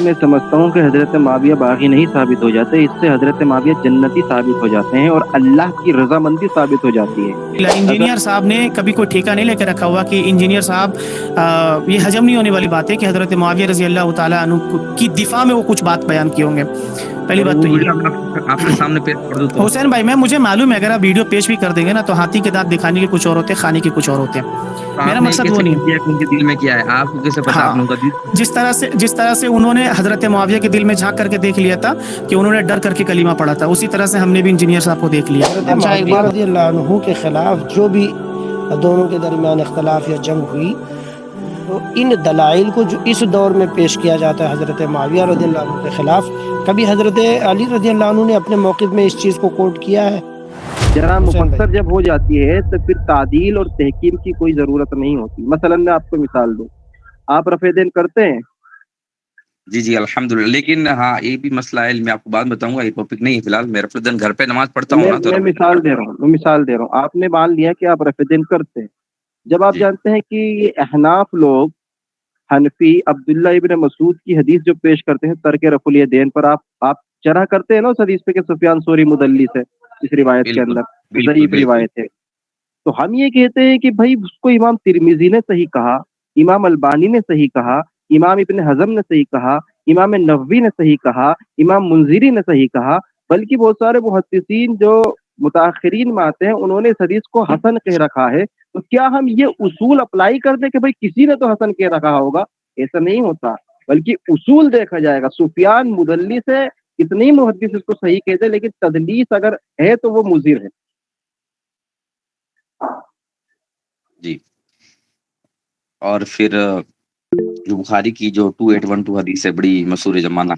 میں سمجھتا ہوں کہ حضرت معاویہ باغی نہیں ثابت ہو جاتے، اس سے حضرت معاویہ جنتی ثابت ہو جاتے ہیں اور اللہ کی رضامندی ثابت ہو جاتی ہے۔ انجینئر صاحب نے کبھی کوئی ٹھیکہ نہیں لے کے رکھا ہوا کہ انجینئر صاحب یہ ہضم نہیں ہونے والی بات ہے کہ حضرت معاویہ رضی اللہ تعالیٰ عنہ کی دفاع میں وہ کچھ بات بیان کیے ہوں گے۔ پہلی بات وہ تو ویڈیو یہ آپ کے سامنے پیش کر دوں تو حسین بھائی، مجھے معلوم ہے اگر آپ ویڈیو پیش بھی کر دیں گے نا تو ہاتھی کے دانت دکھانے کے کچھ اور ہوتے ہیں، کھانے کے کچھ اور ہوتے ہیں، میرا آپ نے مقصد وہ کیسے نہیں کیا کہ ان کے دل میں کیا ہے؟ آپ کو کیسے پتا آپ نے ان کا دل؟ ہے۔ جس طرح سے انہوں نے حضرت معاویہ کے دل میں جھانک کر کے دیکھ لیا تھا کہ انہوں نے ڈر کر کے کلمہ پڑھا تھا، اسی طرح سے ہم نے بھی انجینئر صاحب کو دیکھ لیا۔ حضرت معاویہ رضی اللہ عنہ کے خلاف جو بھی دونوں کے درمیان اختلاف یا جنگ ہوئی، تو ان دلائل کو جو اس دور میں پیش کیا جاتا ہے حضرت معاویہ رضی اللہ عنہ کے خلاف، کبھی حضرت علی رضی اللہ عنہ نے اپنے موقف میں اس چیز کو کوٹ کیا ہے؟ جرح مفسر جب ہو جاتی ہے تو پھر تعدیل اور تحکیم کی کوئی ضرورت نہیں ہوتی۔ مثلا میں آپ کو مثال دوں، آپ رفع دین کرتے ہیں؟ جی الحمدللہ، لیکن ہاں یہ بھی مسئلہ ہے، میں آپ کو بعد میں بتاؤں گا، یہ ٹاپک نہیں ہے فی الحال۔ میں رفع دین گھر پہ نماز پڑھتا ہوں نا، تو میں مثال دے رہا ہوں، آپ نے مان لیا کہ آپ رفع دین کرتے ہیں، جب آپ جی جانتے ہیں کہ یہ احناف لوگ حنفی عبداللہ ابن مسعود کی حدیث جو پیش کرتے ہیں ترک رفع الیدین پر، آپ چرح کرتے ہیں نا اس حدیث پہ کہ سفیان ثوری مدلس ہے، اس روایت کے بالکل اندر بالکل ضعیف بالکل روایت ہے، تو ہم یہ کہتے ہیں کہ بھائی اس کو امام ترمذی نے صحیح کہا، امام البانی نے صحیح کہا، امام ابن حزم نے صحیح کہا، امام نووی نے صحیح کہا، امام منذری نے صحیح کہا، بلکہ بہت سارے محدثین جو متاخرین میں آتے ہیں انہوں نے اس حدیث کو حسن کہہ رکھا ہے، تو کیا ہم یہ اصول اپلائی کر دیں کہ بھائی کسی نے تو حسن کہہ رکھا ہوگا؟ ایسا نہیں ہوتا، بلکہ اصول دیکھا جائے گا۔ سفیان مدلس ہے، اتنی محدث اس کو صحیح کہتے ہیں، لیکن تدلیس اگر ہے تو وہ مضر ہے۔ جی، اور پھر جو بخاری کی جو 2812 حدیث ہے، بڑی مشہور زمانہ۔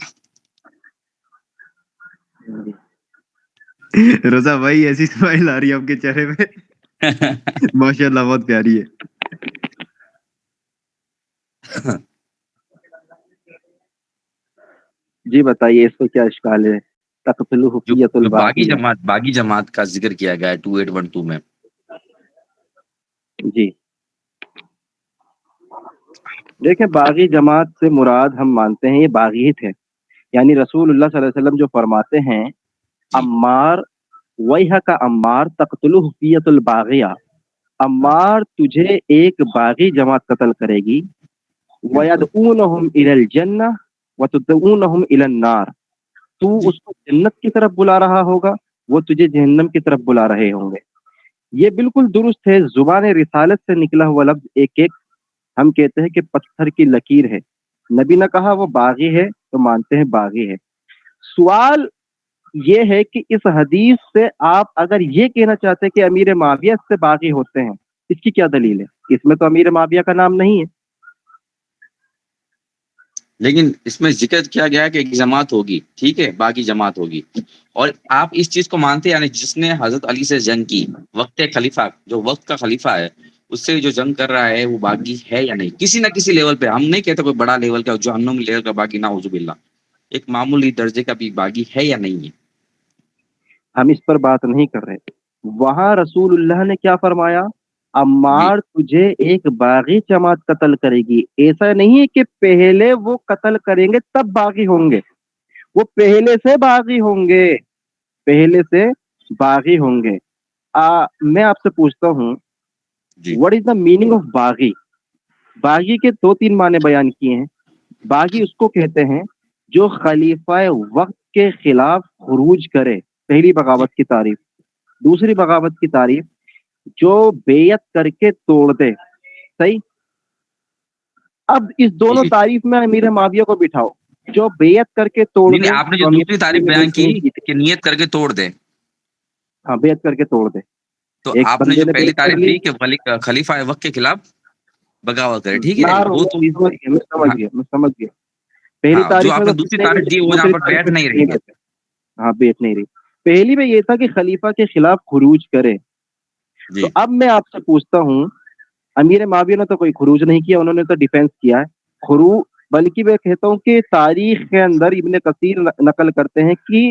رضا بھائی ایسی اسمائل آ رہی ہے آپ کے چہرے پہ، ماشاء اللہ بہت پیاری ہے۔ جی بتائیے، اس کو کیا اشکال ہے؟ تقتل حفیت جو الباغیہ۔ باغی جماعت کا ذکر کیا گیا ہے 2812 میں، جی دیکھیں، باغی جماعت سے مراد ہم مانتے ہیں یہ باغی ہی تھے، یعنی رسول اللہ صلی اللہ علیہ وسلم جو فرماتے ہیں جی عمار ویہ کا عمار تقتل حفیت الباغیہ، عمار تجھے ایک باغی جماعت قتل کرے گی، بالکل وَيَدْعُونَهُمْ إِلَى الْجَنَّةِ وَتُدْعُونَهُمْ إِلَى النَّارِ، تو جی اس کو جنت کی طرف بلا رہا ہوگا، وہ تجھے جہنم کی طرف بلا رہے ہوں گے۔ یہ بالکل درست ہے، زبان رسالت سے نکلا ہوا لفظ ایک ایک ہم کہتے ہیں کہ پتھر کی لکیر ہے۔ نبی نے کہا وہ باغی ہے تو مانتے ہیں باغی ہے۔ سوال یہ ہے کہ اس حدیث سے آپ اگر یہ کہنا چاہتے ہیں کہ امیر معاویہ سے باغی ہوتے ہیں، اس کی کیا دلیل ہے؟ اس میں تو امیر معاویہ کا نام نہیں ہے۔ لیکن اس میں ذکر کیا گیا ہے کہ ایک جماعت ہوگی، ٹھیک ہے، باقی جماعت ہوگی، اور آپ اس چیز کو مانتے ہیں، یعنی جس نے حضرت علی سے جنگ کی، وقت خلیفہ، جو وقت کا خلیفہ ہے، اس سے جو جنگ کر رہا ہے وہ باغی ہے یا نہیں؟ کسی نہ کسی لیول پہ، ہم نہیں کہتے کوئی بڑا لیول کا جہنم لیول کا باغی، نعوذ باللہ، ایک معمولی درجے کا بھی باغی ہے یا نہیں ہے؟ ہم اس پر بات نہیں کر رہے، وہاں رسول اللہ نے کیا فرمایا؟ جی عمار تجھے ایک باغی جماعت قتل کرے گی۔ ایسا نہیں ہے کہ پہلے وہ قتل کریں گے تب باغی ہوں گے، وہ پہلے سے باغی ہوں گے، پہلے سے باغی ہوں گے۔ میں آپ سے پوچھتا ہوں، جی what is the meaning of باغی؟ باغی کے دو تین معنی بیان کیے ہیں۔ باغی اس کو کہتے ہیں جو خلیفہ وقت کے خلاف خروج کرے، پہلی جی بغاوت کی تعریف۔ دوسری بغاوت کی تعریف جو بیعت کر کے توڑ دے۔ صحیح؟ اب اس دونوں جی تعریف میں امیر معاویہ کو بٹھاؤ، جو بیعت کر کے توڑ نہیں دے آپ نے جو تو امیر دوسری تعریف معاویہ نے بیان بیعت کی نہیں تھی۔ کہ نیت کر کے توڑ دے، ہاں، بیعت کر کے توڑ دے، تو ایک آپ نے بندے جو پہلی بیعت کر تعریف لی۔ دی کہ خلیفہ وقت کے خلاف بغاوت کرے، ٹھیک ہے، وہ تو میں سمجھ ہاں گیا، میں سمجھ گیا۔ پہلی ہاں، جو تعریف آپ میں نے تو دوسری بیعت نہیں تعریف رہی، دی وہ جہاں دوسری پر تعریف بیعت میں نہیں کچھ رہی نہیں ہے۔ رہتا۔ ہاں، بیعت نہیں رہی۔ پہلی میں یہ تھا کہ خلیفہ کے خلاف خروج کرے، تو جی اب میں آپ سے پوچھتا ہوں، امیر معاویہ نے تو کوئی خروج نہیں کیا، انہوں نے تو ڈیفینس کیا ہے بلکہ میں کہتا ہوں کہ تاریخ کے اندر ابن کثیر نقل کرتے ہیں کہ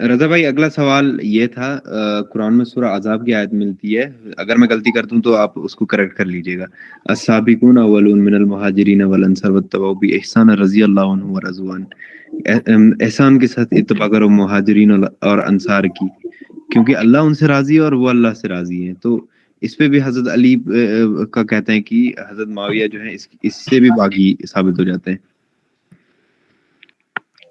رضا بھائی اگلا سوال یہ تھا، قرآن میں سورہ عذاب کی آیت ملتی ہے، اگر میں غلطی کرتا ہوں تو آپ اس کو کریکٹ کر لیجیے گا. السابقون اولون من المہاجرین والانصار واتبعوا باحسان رضی اللہ عنہ ورضوا عنہ. احسان کے ساتھ اتباع کرو مہاجرین اور انصار کی، کیونکہ اللہ ان سے راضی ہے اور وہ اللہ سے راضی ہیں. تو اس پہ بھی حضرت علی کا کہتے ہیں کہ حضرت معاویہ جو ہیں اس سے بھی باغی ثابت ہو جاتے ہیں.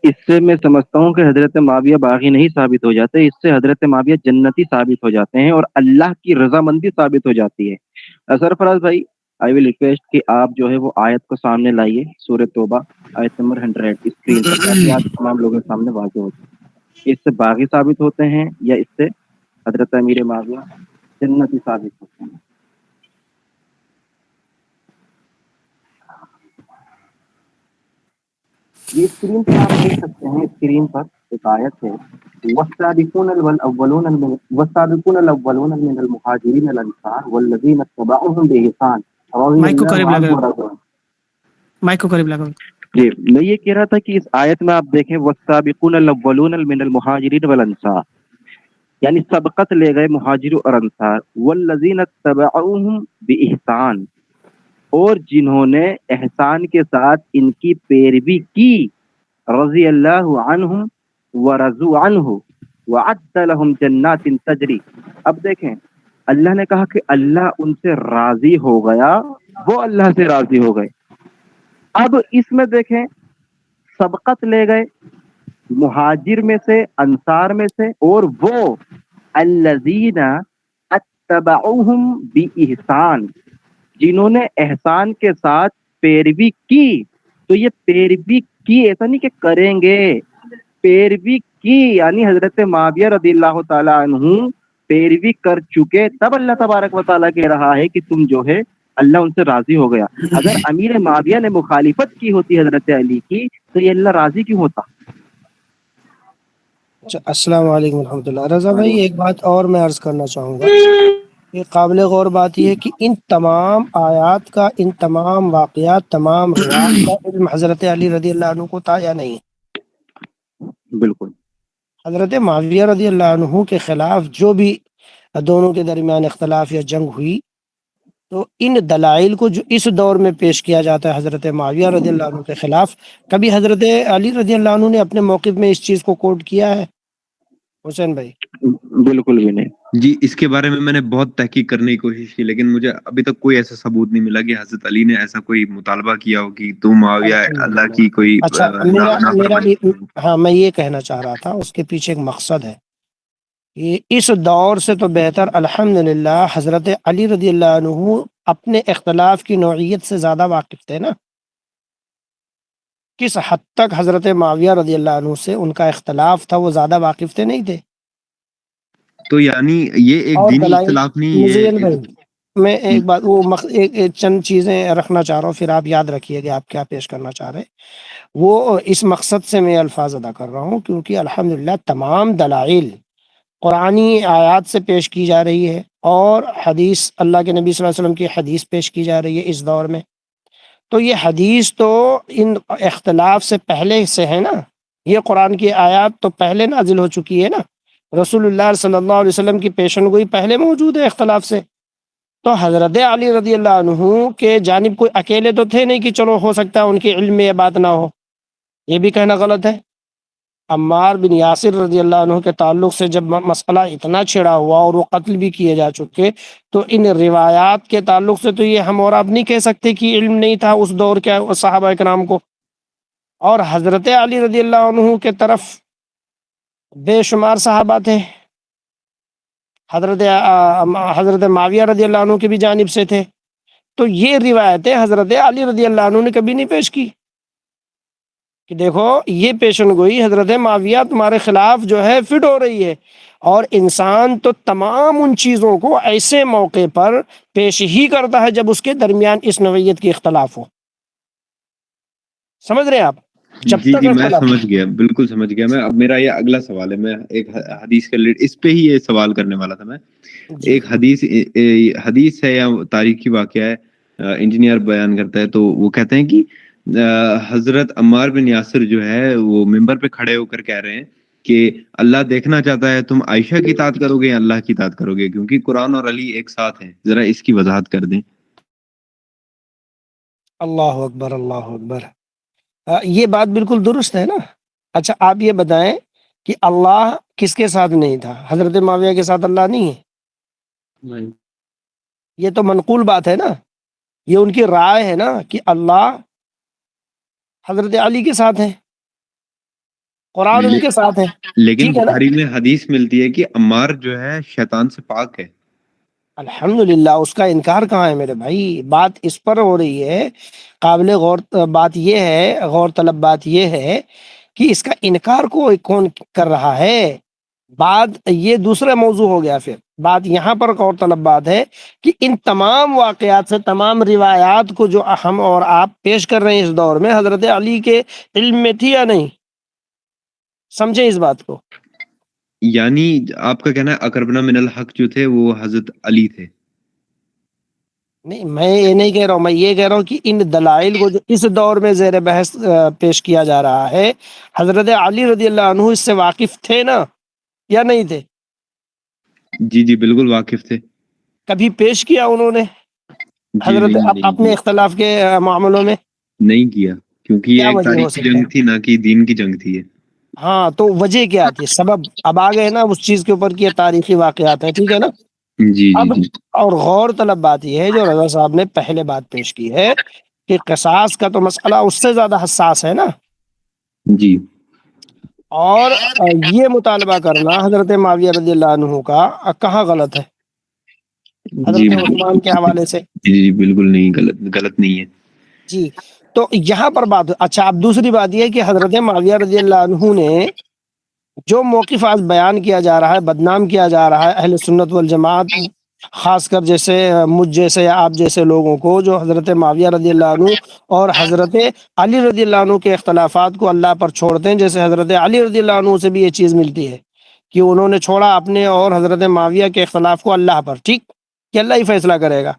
اس سے میں سمجھتا ہوں کہ حضرت معاویہ باغی نہیں ثابت ہو جاتے، اس سے حضرت معاویہ جنتی ثابت ہو جاتے ہیں اور اللہ کی رضامندی ثابت ہو جاتی ہے. سرفراز بھائی، آئی ول ریکویسٹ کہ آپ جو ہے وہ آیت کو سامنے لائیے، سورہ توبہ آیت نمبر 100 اسکرین پر، تاکہ آپ تمام لوگوں کے سامنے واضح ہو جائے. اس سے باغی ثابت ہوتے ہیں یا اس سے حضرت امیر معاویہ جنتی ثابت ہوتے ہیں؟ یہ اسکرین پر آپ دیکھ سکتے ہیں، اسکرین پر ایک آیت ہے، والسابقون الاولون من المهاجرين والانصار والذين اتبعوهم باحسان رضي مائک کو الله قریب عنهم لگا، ورضوا عنه. مائک کو قریب لگا. جی میں یہ کہہ رہا تھا کہ اس آیت میں آپ دیکھیں والسابقون الاولون من المهاجرين والانصار، یعنی سبقت لے گئے مہاجر اور انصار، والذین اتبعوهم باحسان، اور جنہوں نے احسان کے ساتھ ان کی پیروی کی، رضی اللہ عنہم ورضوا عنہ وعد لهم جنات تجری. اب دیکھیں اللہ نے کہا کہ اللہ ان سے راضی ہو گیا، وہ اللہ سے راضی ہو گئے. اب اس میں دیکھیں سبقت لے گئے مہاجر میں سے، انصار میں سے، اور وہ الذین اتبعوہم باحسان، جنہوں نے احسان کے ساتھ پیروی کی. تو یہ پیروی کی ایسا نہیں کہ کریں گے، پیروی کی یعنی حضرت معاویہ رضی اللہ تعالی عنہ پیروی کر چکے، تب اللہ تبارک و تعالیٰ کہہ رہا ہے کہ تم جو ہے اللہ ان سے راضی ہو گیا. اگر امیر معاویہ نے مخالفت کی ہوتی حضرت علی کی تو یہ اللہ راضی کیوں ہوتا؟ اچھا، السلام علیکم ورحمۃ اللہ. رضا بھائی ایک بات اور میں عرض کرنا چاہوں گا، یہ قابل غور بات یہ ہے کہ ان تمام آیات کا، ان تمام واقعات، تمام روایات کا علم حضرت علی رضی اللہ عنہ کو تھا یا نہیں؟ بالکل. حضرت معاویہ رضی اللہ عنہ کے خلاف جو بھی دونوں کے درمیان اختلاف یا جنگ ہوئی، تو ان دلائل کو جو اس دور میں پیش کیا جاتا ہے حضرت معاویہ رضی اللہ عنہ کے خلاف، کبھی حضرت علی رضی اللہ عنہ نے اپنے موقف میں اس چیز کو کوٹ کیا ہے؟ حسین بھائی بالکل بھی نہیں. جی اس کے بارے میں نے بہت تحقیق کرنے کی کوشش کی، لیکن مجھے ابھی تک کوئی ایسا ثبوت نہیں ملا کہ حضرت علی نے ایسا کوئی مطالبہ کیا ہو کہ تم معاویہ اللہ کی کوئی اچھا، میرا نافرمانی. ہاں میں یہ کہنا چاہ رہا تھا، اس کے پیچھے ایک مقصد ہے. یہ اس دور سے تو بہتر الحمدللہ حضرت علی رضی اللہ عنہ اپنے اختلاف کی نوعیت سے زیادہ واقف تھے نا. کس حد تک حضرت معاویہ رضی اللہ عنہ سے ان کا اختلاف تھا، وہ زیادہ واقف تھے نہیں تھے؟ تو یعنی یہ ایک اور دینی دلائل اختلاف نہیں مزین ہے. بھائی، میں ایک بات ایک چند چیزیں رکھنا چاہ رہا ہوں، پھر آپ یاد رکھیے کہ آپ کیا پیش کرنا چاہ رہے. وہ اس مقصد سے میں الفاظ ادا کر رہا ہوں کیونکہ الحمدللہ تمام دلائل قرآنی آیات سے پیش کی جا رہی ہے اور حدیث، اللہ کے نبی صلی اللہ علیہ وسلم کی حدیث پیش کی جا رہی ہے اس دور میں. تو یہ حدیث تو ان اختلاف سے پہلے سے ہے نا، یہ قرآن کی آیات تو پہلے نازل ہو چکی ہے نا. رسول اللہ صلی اللہ علیہ وسلم کی پیشن گوئی پہلے موجود ہے اختلاف سے. تو حضرت علی رضی اللہ عنہ کے جانب کوئی اکیلے تو تھے نہیں کہ چلو ہو سکتا ہے ان کے علم میں یہ بات نہ ہو، یہ بھی کہنا غلط ہے. عمار بن یاسر رضی اللہ عنہ کے تعلق سے جب مسئلہ اتنا چھڑا ہوا اور وہ قتل بھی کیے جا چکے، تو ان روایات کے تعلق سے تو یہ ہم اور آپ نہیں کہہ سکتے کہ علم نہیں تھا اس دور کے صحابہ کرام کو. اور حضرت علی رضی اللہ عنہ کے طرف بے شمار صحابہ تھے، حضرت معاویہ رضی اللہ عنہ کی بھی جانب سے تھے. تو یہ روایتیں حضرت علی رضی اللہ عنہ نے کبھی نہیں پیش کی کہ دیکھو یہ پیشن گوئی حضرت معاویہ تمہارے خلاف جو ہے فٹ ہو رہی ہے. اور انسان تو تمام ان چیزوں کو ایسے موقع پر پیش ہی کرتا ہے جب اس کے درمیان اس نوعیت کی اختلاف ہو. سمجھ رہے ہیں آپ؟ جب جی تک جی میں اختلاف سمجھ گیا، بالکل سمجھ گیا میں. اب میرا یہ اگلا سوال ہے، میں ایک حدیث کے اس پہ ہی یہ سوال کرنے والا تھا. میں جی ایک حدیث ہے یا تاریخی واقعہ ہے، انجینئر بیان کرتا ہے، تو وہ کہتے ہیں کہ حضرت عمار بن یاسر جو ہے وہ ممبر پہ کھڑے ہو کر کہہ رہے ہیں کہ اللہ دیکھنا چاہتا ہے تم عائشہ کی اطاعت کرو گے یا اللہ کی اطاعت کرو گے، کیونکہ قرآن اور علی ایک ساتھ ہیں. ذرا اس کی وضاحت کر دیں. اللہ اکبر، اللہ اکبر. یہ بات بالکل درست ہے نا. اچھا آپ یہ بتائیں کہ اللہ کس کے ساتھ نہیں تھا؟ حضرت معاویہ کے ساتھ اللہ نہیں ہے؟ یہ تو منقول بات ہے نا، یہ ان کی رائے ہے نا کہ اللہ حضرت علی کے ساتھ ہے، قرآن ان کے ساتھ ہے. لیکن ٹھیک ہے نا. بخاری میں حدیث ملتی ہے کہ عمار جو ہے شیطان سے پاک ہے. الحمدللہ، اس کا انکار کہاں ہے میرے بھائی؟ بات اس پر ہو رہی ہے. قابل غور بات یہ ہے، غور طلب بات یہ ہے کہ اس کا انکار کون کر رہا ہے. بات یہ دوسرا موضوع ہو گیا. پھر بات یہاں پر غور طلب بات ہے کہ ان تمام واقعات سے، تمام روایات کو جو ہم اور آپ پیش کر رہے ہیں اس دور میں، حضرت علی کے علم میں تھی یا نہیں؟ سمجھے اس بات کو. یعنی آپ کا کہنا ہے اقربنا من الحق جو تھے وہ حضرت علی تھے؟ نہیں، میں یہ نہیں کہہ رہا ہوں. میں یہ کہہ رہا ہوں کہ ان دلائل کو جو اس دور میں زیر بحث پیش کیا جا رہا ہے، حضرت علی رضی اللہ عنہ اس سے واقف تھے نا یا نہیں تھے؟ جی جی بالکل واقف تھے. کبھی پیش کیا انہوں نے جی حضرت نہیں اپنے اختلاف کے معاملوں میں؟ نہیں کیا، کیونکہ یہ کیا ایک وجہ ہو تاریخی سکتا جنگ ہے؟ تھی، نہ کہ دین کی جنگ تھی یہ. ہاں تو وجہ کیا تھی؟ سبب اب آ گئے نا اس چیز کے اوپر کہ یہ تاریخی واقعات ہیں. ٹھیک ہے نا. جی جی اب جی اور غور طلب بات یہ ہے جو رضا صاحب نے پہلے بات پیش کی ہے کہ قصاص کا تو مسئلہ اس سے زیادہ حساس ہے نا. جی اور یہ مطالبہ کرنا حضرت معاویہ رضی اللہ عنہ کا کہاں غلط ہے جی حضرت عثمان کے حوالے سے؟ جی بالکل نہیں، غلط نہیں ہے. جی. تو یہاں پر بات. اچھا اب دوسری بات یہ ہے کہ حضرت معاویہ رضی اللہ عنہ نے جو موقف آج بیان کیا جا رہا ہے، بدنام کیا جا رہا ہے اہل سنت والجماعت، خاص کر جیسے مجھ جیسے یا آپ جیسے لوگوں کو، جو حضرت معاویہ رضی اللہ عنہ اور حضرت علی رضی اللہ عنہ کے اختلافات کو اللہ پر چھوڑتے ہیں. جیسے حضرت علی رضی اللہ عنہ سے بھی یہ چیز ملتی ہے کہ انہوں نے چھوڑا اپنے اور حضرت معاویہ کے اختلاف کو اللہ پر. ٹھیک، کہ اللہ ہی فیصلہ کرے گا.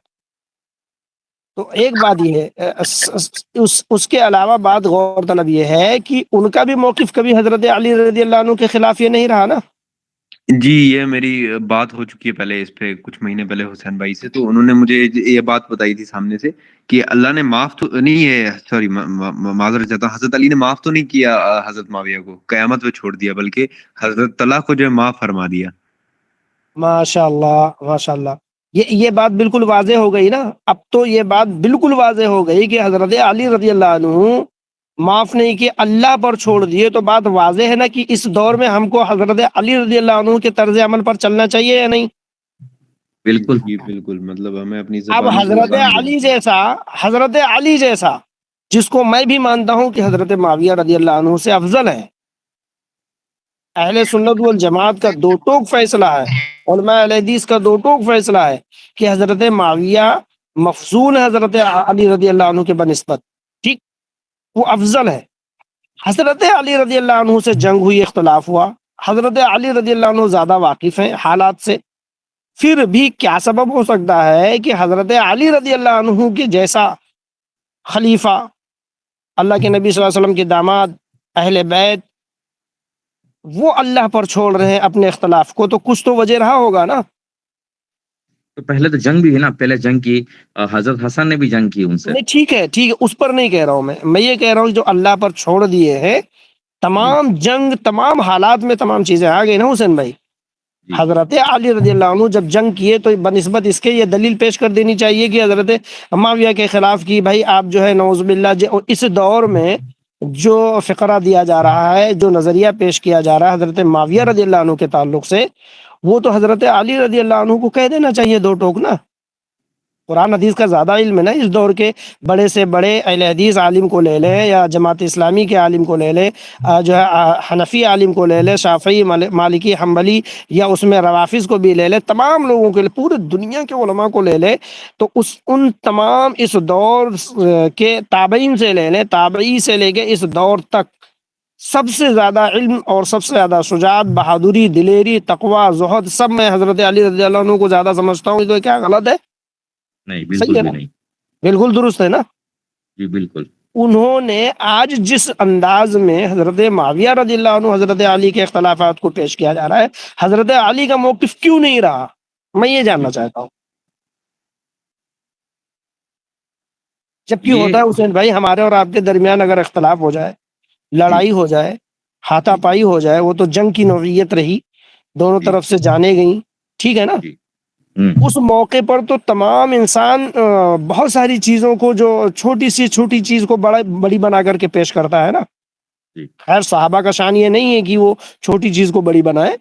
تو ایک بات یہ ہے. اس کے علاوہ بات غور طلب یہ ہے کہ ان کا بھی موقف کبھی حضرت علی رضی اللہ عنہ کے خلاف یہ نہیں رہا نا. جی یہ میری بات ہو چکی ہے پہلے اس پہ، کچھ مہینے پہلے حسین بھائی سے، تو انہوں نے مجھے یہ بات بتائی تھی سامنے سے کہ اللہ نے معاف تو نہیں ہے، سوری معذرت چاہتا ہوں، حضرت علی نے معاف تو نہیں کیا حضرت معاویہ کو، قیامت پہ چھوڑ دیا، بلکہ حضرت طلحہ کو جو ہے معاف فرما دیا. ماشاء اللہ، ماشاء اللہ. یہ بات بالکل واضح ہو گئی نا. اب تو یہ بات بالکل واضح ہو گئی کہ حضرت علی رضی اللہ عنہ معاف نہیں کہ اللہ پر چھوڑ دیے. تو بات واضح ہے نا کہ اس دور میں ہم کو حضرت علی رضی اللہ عنہ کے طرز عمل پر چلنا چاہیے یا نہیں؟ بالکل. جی بالکل، مطلب ہمیں اپنی اب زبانی کو لگام دیں. حضرت علی جیسا جس کو میں بھی مانتا ہوں کہ حضرت معاویہ رضی اللہ عنہ سے افضل ہے، اہل سنت والجماعت کا دو ٹوک فیصلہ ہے، علماء اہل حدیث کا دو ٹوک فیصلہ ہے کہ حضرت معاویہ مفضول ہے حضرت علی رضی اللہ عنہ کے بنسبت. ٹھیک، وہ افضل ہے. حضرت علی رضی اللہ عنہ سے جنگ ہوئی، اختلاف ہوا، حضرت علی رضی اللہ عنہ زیادہ واقف ہیں حالات سے. پھر بھی کیا سبب ہو سکتا ہے کہ حضرت علی رضی اللہ عنہ کے جیسا خلیفہ، اللہ کے نبی صلی اللہ علیہ وسلم کے داماد، اہل بیت، وہ اللہ پر چھوڑ رہے ہیں اپنے اختلاف کو؟ تو کچھ تو وجہ رہا ہوگا نا. تو پہلے تو جنگ بھی ہے نا، پہلے جنگ کی حضرت حسن نے بھی جنگ کی ان سے. نہیں ٹھیک ہے، ٹھیک ہے، اس پر نہیں کہہ رہا ہوں میں یہ کہہ رہا ہوں جو اللہ پر چھوڑ دیے ہیں، جی تمام جنگ، تمام حالات میں تمام چیزیں آ گئی نا حسین بھائی. جی حضرت علی رضی اللہ عنہ جب جنگ کیے تو بنسبت اس کے یہ دلیل پیش کر دینی چاہیے کہ حضرت معاویہ کے خلاف کی. بھائی آپ جو ہے نعوذ باللہ اس دور میں جو فقرہ دیا جا رہا ہے، جو نظریہ پیش کیا جا رہا ہے حضرت معاویہ رضی اللہ عنہ کے تعلق سے، وہ تو حضرت علی رضی اللہ عنہ کو کہہ دینا چاہیے دو ٹوک نا. قرآن حدیث کا زیادہ علم ہے نا. اس دور کے بڑے سے بڑے اہل حدیث عالم کو لے لیں یا جماعت اسلامی کے عالم کو لے لیں، جو ہے حنفی عالم کو لے لیں، شافعی، مالکی، حنبلی، یا اس میں روافظ کو بھی لے لیں، تمام لوگوں کے، پورے دنیا کے علماء کو لے لیں، تو ان تمام اس دور کے تابعین سے لے لیں، تابعی سے لے کے اس دور تک سب سے زیادہ علم اور سب سے زیادہ شجاعت، بہادری، دلیری، تقوی، زہد، سب میں حضرت علی رضی اللہ عنہ کو زیادہ سمجھتا ہوں. تو کیا غلط ہے؟ نہیں، صحیح بالکل ہے بھی نا، نہیں. بالکل درست ہے نا. جی بالکل. انہوں نے آج جس انداز میں حضرت معاویہ رضی اللہ عنہ حضرت علی کے اختلافات کو پیش کیا جا رہا ہے، حضرت علی کا موقف کیوں نہیں رہا؟ میں یہ جاننا چاہتا ہوں. جبکہ ہوتا ہے حسین بھائی، ہمارے اور آپ کے درمیان اگر اختلاف ہو جائے، لڑائی ہو جائے، ہاتھا پائی ہو جائے، وہ تو جنگ کی نوعیت رہی، دونوں طرف سے جانے گئیں، ٹھیک ہے نا. اس موقع پر تو تمام انسان بہت ساری چیزوں کو، جو چھوٹی سی چھوٹی چیز کو بڑی بنا کر کے پیش کرتا ہے نا. خیر صحابہ کا شان یہ نہیں ہے کہ وہ چھوٹی چیز کو بڑی بنائے،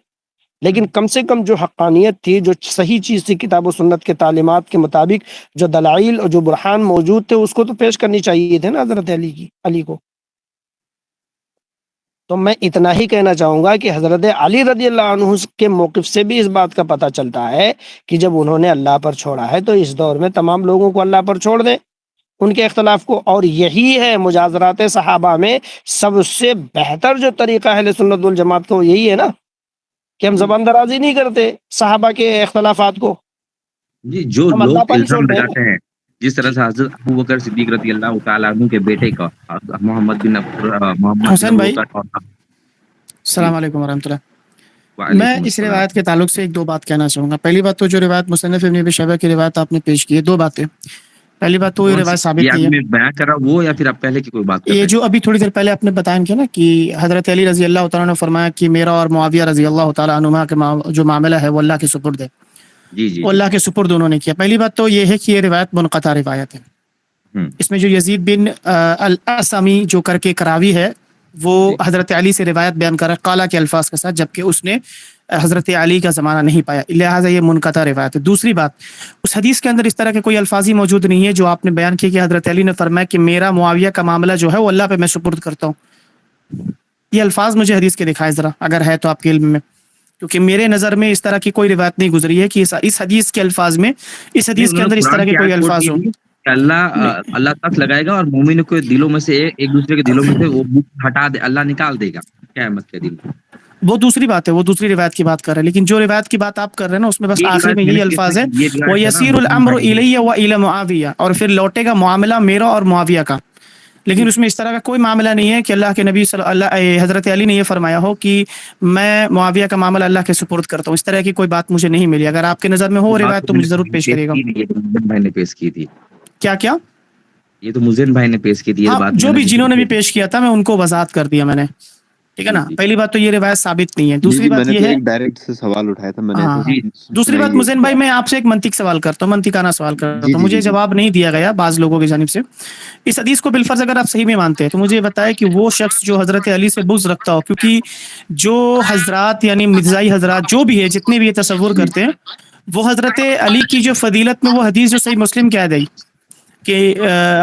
لیکن کم سے کم جو حقانیت تھی، جو صحیح چیز تھی کتاب و سنت کے تعلیمات کے مطابق، جو دلائل اور جو برہان موجود تھے، اس کو تو پیش کرنی چاہیے تھے نا حضرت علی کو. تو میں اتنا ہی کہنا چاہوں گا کہ حضرت علی رضی اللہ عنہ کے موقف سے بھی اس بات کا پتہ چلتا ہے کہ جب انہوں نے اللہ پر چھوڑا ہے تو اس دور میں تمام لوگوں کو اللہ پر چھوڑ دیں، ان کے اختلاف کو. اور یہی ہے مجازرات صحابہ میں سب سے بہتر جو طریقہ اہل سنت والجماعت کو، یہی ہے نا کہ ہم زبان درازی نہیں کرتے صحابہ کے اختلافات کو. جی، جو ہم اللہ لوگ پر ہی الزام چھوڑتے ہیں. لگاتے ہیں، جس طرح سے حضرت ابوبکر صدیق رضی اللہ تعالیٰ عنہ کے بیٹے کا محمد بن حسین بھائی محمد السلام علیکم ورحمۃ اللہ. میں وعلیکم اس السلام. روایت کے تعلق سے ایک دو بات کہنا چاہوں گا. پہلی بات تو جو روایت مصنف ابن ابی شیبہ کی روایت آپ نے پیش کی ہے، دو باتیں. پہلی بات تو یہ کون سی؟ روایت ثابت یہ نہیں ابھی ہے. میں بیان کر رہا ہوں وہ، یا پھر آپ پہلے کی کوئی بات کر یہ رہے جو ابھی تھوڑی دیر پہلے آپ نے بتایا کیا نا کہ حضرت علی رضی اللہ تعالیٰ نے فرمایا کہ میرا اور معاویہ رضی اللہ تعالیٰ عنہما کا جو معاملہ ہے وہ اللہ کے سپرد ہے، ہیں؟ جی جی وہ جی. اللہ کے سپرد انہوں نے کیا. پہلی بات تو یہ ہے کہ یہ روایت منقطع روایت ہے. اس میں جو یزید بن الاسمی جو کر کے کراوی ہے، وہ حضرت علی سے روایت بیان کر رہا ہے قالا کے الفاظ کے ساتھ، جبکہ اس نے حضرت علی کا زمانہ نہیں پایا، لہٰذا یہ منقطع روایت ہے. دوسری بات، اس حدیث کے اندر اس طرح کے کوئی الفاظ ہی موجود نہیں ہے جو آپ نے بیان کیا کہ حضرت علی نے فرمایا کہ میرا معاویہ کا معاملہ جو ہے وہ اللہ پہ میں سپرد کرتا ہوں. یہ الفاظ مجھے حدیث کے دکھائے ذرا، اگر ہے تو آپ کے علم میں، کیونکہ میرے نظر میں اس طرح کی کوئی روایت نہیں گزری ہے کہ اس حدیث کے الفاظ میں، اس حدیث کے اندر اس طرح کے کوئی الفاظ ہوں. اللہ تخت لگائے گا اور مومنوں کے دلوں میں سے ایک دوسرے کے دلوں میں سے وہ ہٹا دے، اللہ نکال دے گا قیامت کے دن. وہ دوسری بات ہے، وہ دوسری روایت کی بات کر رہے ہیں. لیکن جو روایت کی بات آپ کر رہے ہیں نا، اس میں بس آخر میں یہی الفاظ ہے وَيَسِيرُ الْأَمْرُ إِلَيَّ وَإِلَى مُعَاوِيَةَ، اور پھر لوٹے گا معاملہ میرا اور معاویہ کا. لیکن اس میں اس طرح کا کوئی معاملہ نہیں ہے کہ اللہ کے نبی حضرت علی نے یہ فرمایا ہو کہ میں معاویہ کا معاملہ اللہ کے سپرد کرتا ہوں. اس طرح کی کوئی بات مجھے نہیں ملی. اگر آپ کے نظر میں ہو روایت تو مجھے ضرور پیش کریے گا. بھائی نے پیش کی تھی. کیا یہ تو مزین بھائی نے پیش کی تھی یہ بات. جو بھی جنہوں نے بھی پیش کیا تھا میں ان کو وضاحت کر دیا میں نے، ٹھیک ہے نا. پہلی بات تو یہ روایت ثابت نہیں ہے. دوسری بات یہ ہے، ڈائریکٹ سے سوال اٹھایا تھا میں نے. دوسری بات مزین بھائی، میں آپ سے ایک منطق سوال کرتا ہوں، منطقانہ سوال کرتا ہوں. مجھے جواب نہیں دیا گیا بعض لوگوں کی جانب سے. اس حدیث کو بالفرض اگر آپ صحیح میں مانتے ہیں تو مجھے بتائے کہ وہ شخص جو حضرت علی سے بغض رکھتا ہو، کیونکہ جو حضرات یعنی مرزائی حضرات جو بھی ہے، جتنے بھی یہ تصور کرتے ہیں، وہ حضرت علی کی جو فضیلت میں وہ حدیث جو صحیح مسلم کہہ گئی کہ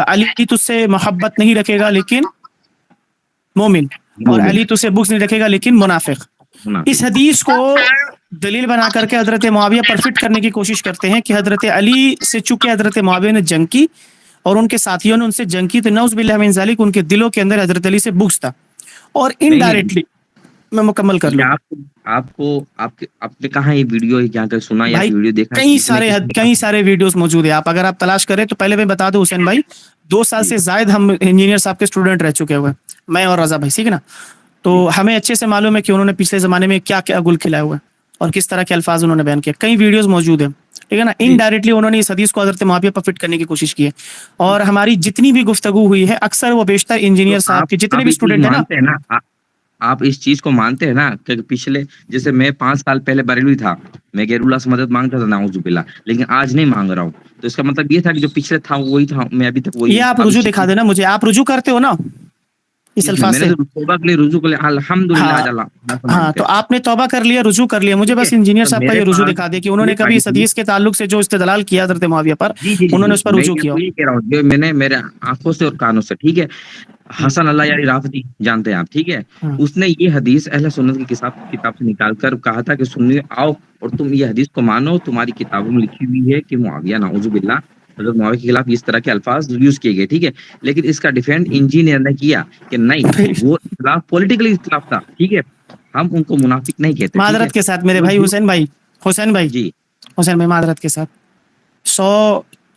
علی تجھ سے محبت نہیں رکھے گا لیکن مومن، اور علی تجھ سے بغض نہیں رکھے گا لیکن منافق، اس حدیث کو دلیل بنا کر کے حضرت معاویہ پر فٹ کرنے کی کوشش کرتے ہیں کہ حضرت علی سے چونکہ حضرت معاویہ نے جنگ کی اور ان کے ساتھیوں نے ان سے جنگ کی، تو نعوذ باللہ من ذالک ان کے دلوں کے اندر حضرت علی سے بغض تھا. اور انڈائریکٹلی میں مکمل کر لوں، آپ نے کہاں یہ ویڈیو جہاں کر سنا یا ویڈیو دیکھا؟ کئی سارے ویڈیوز موجود ہیں. اگر آپ تلاش کریں تو پہلے میں بتا دوں حسین بھائی، 2 سال سے زائد ہم انجینئر صاحب کے اسٹوڈنٹ رہ چکے ہوئے، میں اور رضا بھائی، ٹھیک ہے نا. تو ہمیں اچھے سے معلوم ہے کہ انہوں نے پچھلے زمانے میں کیا کیا گل کھلائے ہوئے اور کس طرح کے الفاظ انہوں نے بیان کیے. کئی ویڈیوز موجود ہیں، ٹھیک ہے نا. انڈائریکٹلی انہوں نے اس حدیث کو حضرت معاویہ پر فٹ کرنے کی کوشش کی ہے. اور ہماری جتنی بھی گفتگو ہوئی ہے اکثر وہ بیشتر انجینئر صاحب کے جتنے بھی اسٹوڈنٹ ہیں نا، آپ اس چیز کو مانتے ہیں نا کہ پچھلے جیسے میں 5 سال پہلے بریلوی تھا، میں غیر اللہ سے مدد مانگتا تھا نعوذ باللہ، لیکن آج نہیں مانگ رہا ہوں. تو اس کا مطلب یہ تھا کہ جو پچھلے تھا وہی تھا، میں ابھی تک وہی. یہ آپ رجوع دکھا دینا مجھے، آپ رجوع کرتے ہو نا اس الفاظ سے؟ توبہ کے لیے رجوع کر لیا الحمدللہ. ہاں تو آپ نے توبہ کر لیا، رجوع کر لیا. مجھے بس انجینئر صاحب کا یہ رجوع دکھا دے کہ انہوں نے کبھی اس حدیث کے تعلق سے جو استدلال کیا حضرت معاویہ پر، انہوں نے اس پر رجوع کیا. میں نے میرے آنکھوں سے اور کانوں سے، ٹھیک ہے، حسن اللہ یاری رافضی جانتے ہیں آپ، ٹھیک ہے، اس نے یہ حدیث اہل سنت کی کتاب سے نکال کر کہا تھا کہ سنیے آؤ اور تم یہ حدیث کو مانو، تمہاری کتابوں میں لکھی ہوئی ہے کہ معاویہ نعوذ باللہ حضرت معاویہ کے خلاف اس طرح کے الفاظ یوز کیے گئے، ٹھیک ہے. لیکن اس کا ڈیفینڈ انجینئر نے کیا کہ نہیں، وہ اختلاف پولیٹیکلی اختلاف تھا، ٹھیک ہے، ہم ان کو منافق نہیں کہتے. معذرت کے ساتھ میرے بھائی حسین بھائی جی حسین بھائی معذرت کے ساتھ 100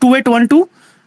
2812,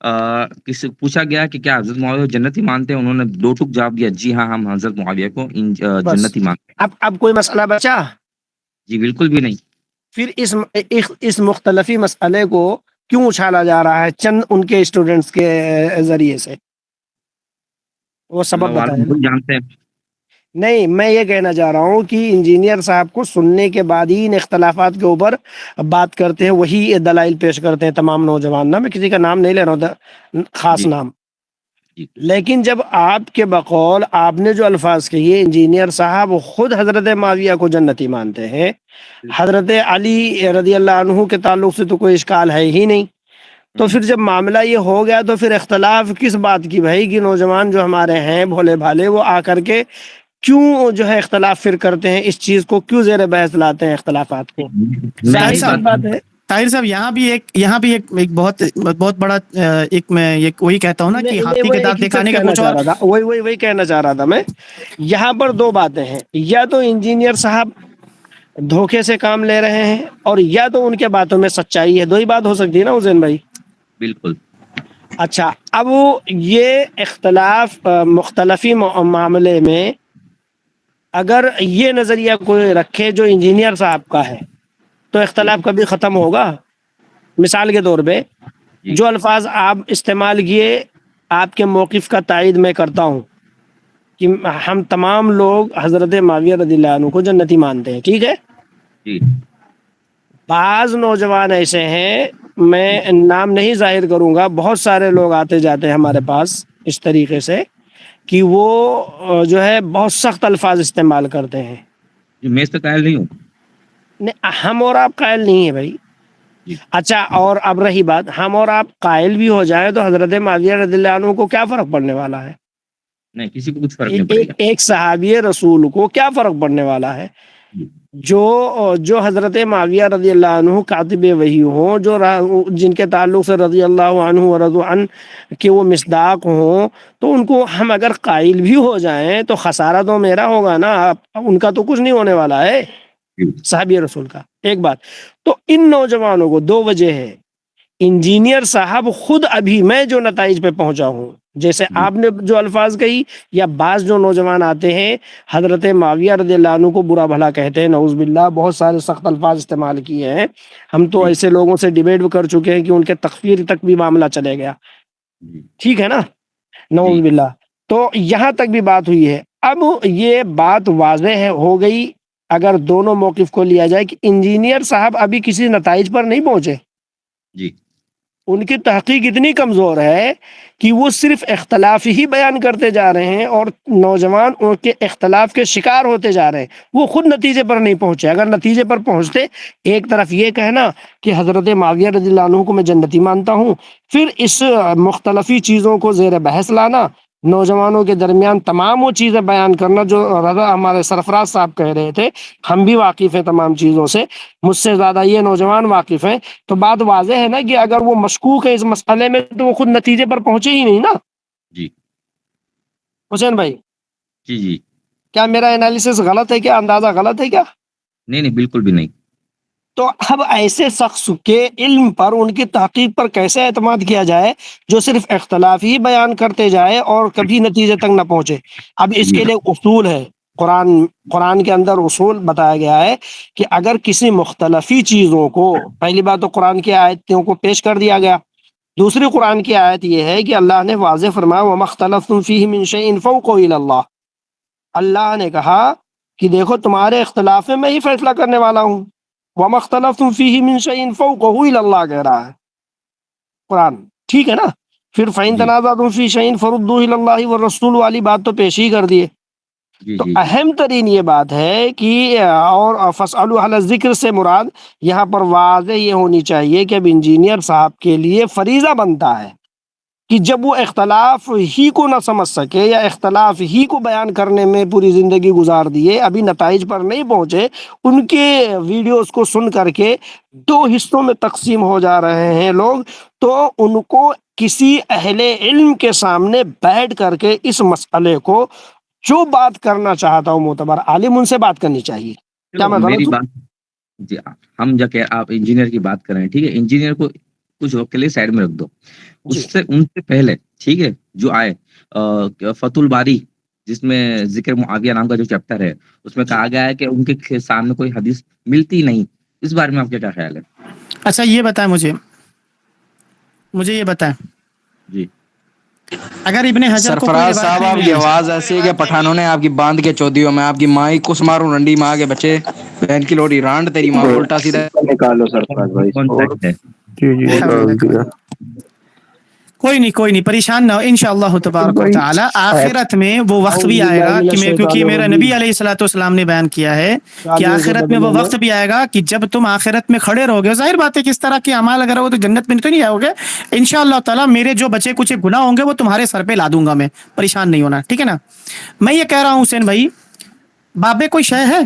پوچھا گیا کہ کیا حضرت معاویہ کو جنتی مانتے ہیں، انہوں نے دو ٹوک جواب دیا، جی ہاں ہم حضرت معاویہ کو بس جنتی مانتے ہیں۔ اب کوئی مسئلہ بچا؟ جی بالکل بھی نہیں۔ پھر اس مختلفی مسئلے کو کیوں اچھالا جا رہا ہے چند ان کے اسٹوڈنٹس کے ذریعے سے؟ وہ سبب اللہ بتائیں عالم نا۔ خود جانتے ہیں۔ نہیں، میں یہ کہنا چاہ رہا ہوں کہ انجینئر صاحب کو سننے کے بعد ہی ان اختلافات کے اوپر بات کرتے ہیں، وہی دلائل پیش کرتے ہیں تمام نوجوان نا، میں کسی کا نام نہیں لے رہا ہوں خاص جی نام، جی لیکن جب آپ کے بقول آپ نے جو الفاظ کہیے انجینئر صاحب خود حضرت معاویہ کو جنتی مانتے ہیں، حضرت علی رضی اللہ عنہ کے تعلق سے تو کوئی اشکال ہے ہی نہیں، تو پھر جب معاملہ یہ ہو گیا تو پھر اختلاف کس بات کی بھائی؟ کہ نوجوان جو ہمارے ہیں بھولے بھالے وہ آ کر کے کیوں جو ہے اختلاف پھر کرتے ہیں، اس چیز کو کیوں زیر بحث لاتے ہیں اختلافات کو؟ میں طاہر یہی ظاہر سی صاحب بات ہے۔ طاہر صاحب یہاں بھی ایک بہت بڑا ایک میں وہی کہتا ہوں نا کہ ہاتھی وہ کے ایک دانت ہی چیز دکھانے کے کہنا کچھ چاہ اور۔ رہا تھا، وہی کہنا چاہ رہا تھا میں۔ یہاں پر دو باتیں ہیں، یا تو انجینئر صاحب دھوکے سے کام لے رہے ہیں، اور یا تو ان کے باتوں میں سچائی ہے، دو ہی بات ہو سکتی ہے نا حسین بھائی؟ بالکل اچھا، اب یہ اختلاف مختلفی معاملے میں اگر یہ نظریہ کوئی رکھے جو انجینئر صاحب کا ہے تو جی اختلاف کبھی ختم ہوگا؟ مثال کے طور پہ جی جو الفاظ آپ استعمال کیے، آپ کے موقف کا تائید میں کرتا ہوں کہ ہم تمام لوگ حضرت معاویہ رضی اللہ عنہ کو جنتی مانتے ہیں، ٹھیک ہے؟ جی بعض نوجوان ایسے ہیں، میں نام نہیں ظاہر کروں گا، بہت سارے لوگ آتے جاتے ہیں ہمارے پاس اس طریقے سے کہ وہ جو ہے بہت سخت الفاظ استعمال کرتے ہیں۔ جی میں اس پہ قائل نہیں ہوں۔ نہیں، ہم اور آپ قائل نہیں ہیں بھائی۔ جی اچھا، اور اب رہی بات، ہم اور آپ قائل بھی ہو جائیں تو حضرت معاویہ رضی اللہ عنہ کو کیا فرق پڑنے والا ہے؟ نہیں، کسی کو کچھ فرق نہیں پڑے گا۔ ایک صحابی رسول کو کیا فرق پڑنے والا ہے؟ جی جو حضرت معاویہ رضی اللہ عنہ کاتب وحی ہوں، جن کے تعلق سے رضی اللہ عنہ ورضوا عنہ کہ وہ مصداق ہوں، تو ان کو ہم اگر قائل بھی ہو جائیں تو خسارہ تو میرا ہوگا نا، ان کا تو کچھ نہیں ہونے والا ہے جی صحابی رسول کا۔ ایک بات تو ان نوجوانوں کو دو وجہ ہے، انجینئر صاحب خود ابھی میں جو نتائج پہ پہنچا ہوں، جیسے جی آپ نے جو الفاظ کہی، یا بعض جو نوجوان آتے ہیں حضرت معاویہ رضی اللہ عنہ کو برا بھلا کہتے ہیں، نعوذ باللہ بہت سارے سخت الفاظ استعمال کیے ہیں، ہم تو جی ایسے لوگوں سے ڈیبیٹ بھی کر چکے ہیں کہ ان کے تکفیر تک بھی معاملہ چلے گیا، جی ٹھیک ہے نا؟ جی نعوذ باللہ۔ تو یہاں تک بھی بات ہوئی ہے، اب یہ بات واضح ہو گئی اگر دونوں موقف کو لیا جائے کہ انجینئر صاحب ابھی کسی نتائج پر نہیں پہنچے، جی ان کی تحقیق اتنی کمزور ہے کہ وہ صرف اختلاف ہی بیان کرتے جا رہے ہیں اور نوجوان ان کے اختلاف کے شکار ہوتے جا رہے ہیں، وہ خود نتیجے پر نہیں پہنچے۔ اگر نتیجے پر پہنچتے، ایک طرف یہ کہنا کہ حضرت معاویہ رضی اللہ عنہ کو میں جنتی مانتا ہوں، پھر اس مختلفی چیزوں کو زیر بحث لانا، نوجوانوں کے درمیان تمام وہ چیزیں بیان کرنا جو رضا ہمارے سرفراز صاحب کہہ رہے تھے، ہم بھی واقف ہیں تمام چیزوں سے، مجھ سے زیادہ یہ نوجوان واقف ہیں، تو بات واضح ہے نا کہ اگر وہ مشکوک ہے اس مسئلے میں تو وہ خود نتیجے پر پہنچے ہی نہیں نا۔ جی حسین بھائی، جی جی کیا میرا انالیسس غلط ہے؟ کیا اندازہ غلط ہے کیا؟ نہیں نہیں بالکل بھی نہیں۔ تو اب ایسے شخص کے علم پر، ان کی تحقیق پر کیسے اعتماد کیا جائے جو صرف اختلاف ہی بیان کرتے جائے اور کبھی نتیجے تک نہ پہنچے؟ اب اس جی کے لیے اصول ہے، قرآن کے اندر اصول بتایا گیا ہے کہ اگر کسی مختلفی چیزوں کو، پہلی بات تو قرآن کی آیتوں کو پیش کر دیا گیا، دوسری قرآن کی آیت یہ ہے کہ اللہ نے واضح فرمایا وَمَا اخْتَلَفْتُمْ فِيهِ مِنْ شَيْءٍ فَحُكْمُهُ إِلَى اللَّهِ، اللہ نے کہا کہ دیکھو تمہارے اختلاف میں ہی فیصلہ کرنے والا ہوں، وَمَا اخْتَلَفْتُمْ فِيهِ مِنْ شَيْءٍ فَحُكْمُهُ إِلَى اللَّهِ کہہ رہا ہے قرآن، ٹھیک ہے نا؟ پھر فَإِن جی تَنَازَعْتُمْ فِي شَيْءٍ فَرُدُّوهُ إِلَى اللَّهِ وَالرَّسُولِ والی بات تو پیش ہی کر دیے۔ جی تو جی اہم ترین یہ بات ہے کہ اور فَاسْأَلُوا أَهْلَ الذِّكْرِ سے مراد یہاں پر واضح یہ ہونی چاہیے کہ اب انجینئر صاحب کے لیے فریضہ بنتا ہے کہ جب وہ اختلاف ہی کو نہ سمجھ سکے یا اختلاف ہی کو بیان کرنے میں پوری زندگی گزار دیے، ابھی نتائج پر نہیں پہنچے، ان کے ویڈیوز کو سن کر کے دو حصوں میں تقسیم ہو جا رہے ہیں لوگ، تو ان کو کسی اہل علم کے سامنے بیٹھ کر کے اس مسئلے کو جو بات کرنا چاہتا ہوں معتبر عالم، ان سے بات کرنی چاہیے۔ کیا چلو میں میری غلط ہوں؟ بات، جی ہم جا کے آپ انجینئر کی بات کر رہے ہیں، ٹھیک ہے، انجینئر کو کچھ وقت کے لیے سائڈ میں رکھ دو. اس سے ان سے پہلے ٹھیک ہے جو آئے فتح الباری جس میں ذکر معاویہ نام کا جو چیپٹر ہے اس میں کہا گیا ہے کہ ان کے سامنے کوئی حدیث ملتی نہیں. اس بارے میں آپ کا کیا خیال ہے؟ اچھا یہ بتائیں مجھے یہ بتائیں جی اگر ابن حجر کو کوئی سرفراز صاحب روایت آپ نہیں کی ملی، آواز ایسی ہے کہ پٹھانوں نے آپ کی باندھ کے چودیوں میں آپ کی ماں ہی کس ماروں رنڈی ماں کے بچے بہن کی لوڑی رانڈ تیری ماں کو الٹا سیدھا. نکالو سرفراز بھائی اس کو. کانٹیکٹ ہے. الحمد للہ. کوئی نہیں پریشان نہ ہو انشاءاللہ تبارک و تعالی. آخرت میں وہ وقت بھی آئے گا کہ کیونکہ میرا نبی علیہ الصلوۃ والسلام نے بیان کیا ہے کہ آخرت میں وہ وقت بھی آئے گا کہ جب تم آخرت میں کھڑے رہو گے، ظاہر بات ہے کہ اس طرح کے اعمال اگر ہو تو جنت میں تو نہیں آؤ گے انشاءاللہ تعالی. میرے جو بچے کچھ گناہ ہوں گے وہ تمہارے سر پہ لا دوں گا میں، پریشان نہیں ہونا، ٹھیک ہے نا. میں یہ کہہ رہا ہوں حسین بھائی، بابے کوئی شے ہے؟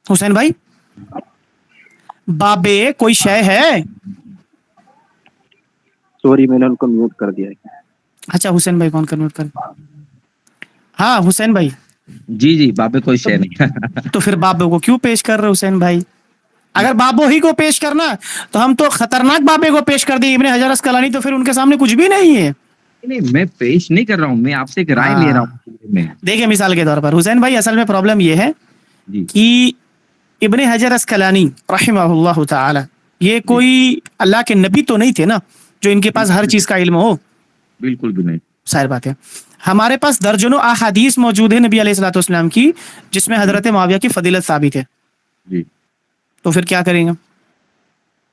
حسین بھائی بابے کوئی شے ہے؟ سوری میں نے ان کو میوٹ کر دیا ہے. اچھا حسین بھائی کون کنورٹ کر؟ ہاں حسین بھائی جی بابے کوئی شے نہیں. تو پھر بابے کو کیوں پیش کر رہے حسین بھائی؟ اگر بابو ہی کو پیش کرنا تو ہم تو خطرناک بابے کو پیش کر دیے ابن حجر اسقلانی، تو پھر ان کے سامنے کچھ بھی نہیں ہے. نہیں میں پیش نہیں کر رہا ہوں، میں آپ سے ایک رائے لے رہا ہوں. دیکھیں مثال کے طور پر حسین بھائی اصل میں پرابلم یہ ہے جی کہ ابن حجر اسقلانی رحمہ اللہ تعالی یہ کوئی اللہ کے نبی تو نہیں تھے نا جو ان کے پاس ہر چیز کا علم ہو. بالکل بھی نہیں. ظاہر بات ہے ہمارے پاس درجنوں احادیث موجود ہے نبی علیہ الصلوۃ والسلام کی جس میں حضرت معاویہ کی فضیلت ثابت ہے. جی تو پھر کیا کریں گے؟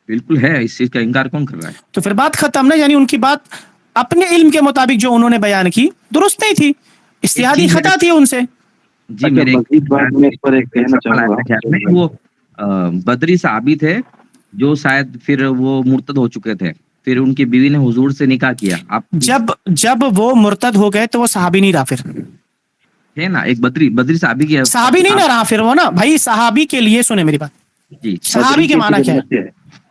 بالکل ہے، اس چیز کا انکار کون کر رہا ہے؟ تو پھر بات ختم نا. یعنی ان کی بات اپنے علم کے مطابق جو انہوں نے بیان کی درست نہیں تھی، اجتہادی خطا تھی ان سے. جی میرے مزید بات میں اس پر ایک کہنا چاہوں گا. وہ بدری صحابی تھے جو شاید پھر وہ مرتد ہو چکے تھے، پھر ان کی بیوی نے حضور سے نکاح کیا. آپ جب وہ مرتد ہو گئے تو وہ صحابی نہیں رہا، پھر ہے نا ایک بدری صحابی کی صحابی نہیں نہ رہا پھر وہ نا. بھائی صحابی کے لیے سنیں میری بات، جی صحابی کے معنی کیا ہے؟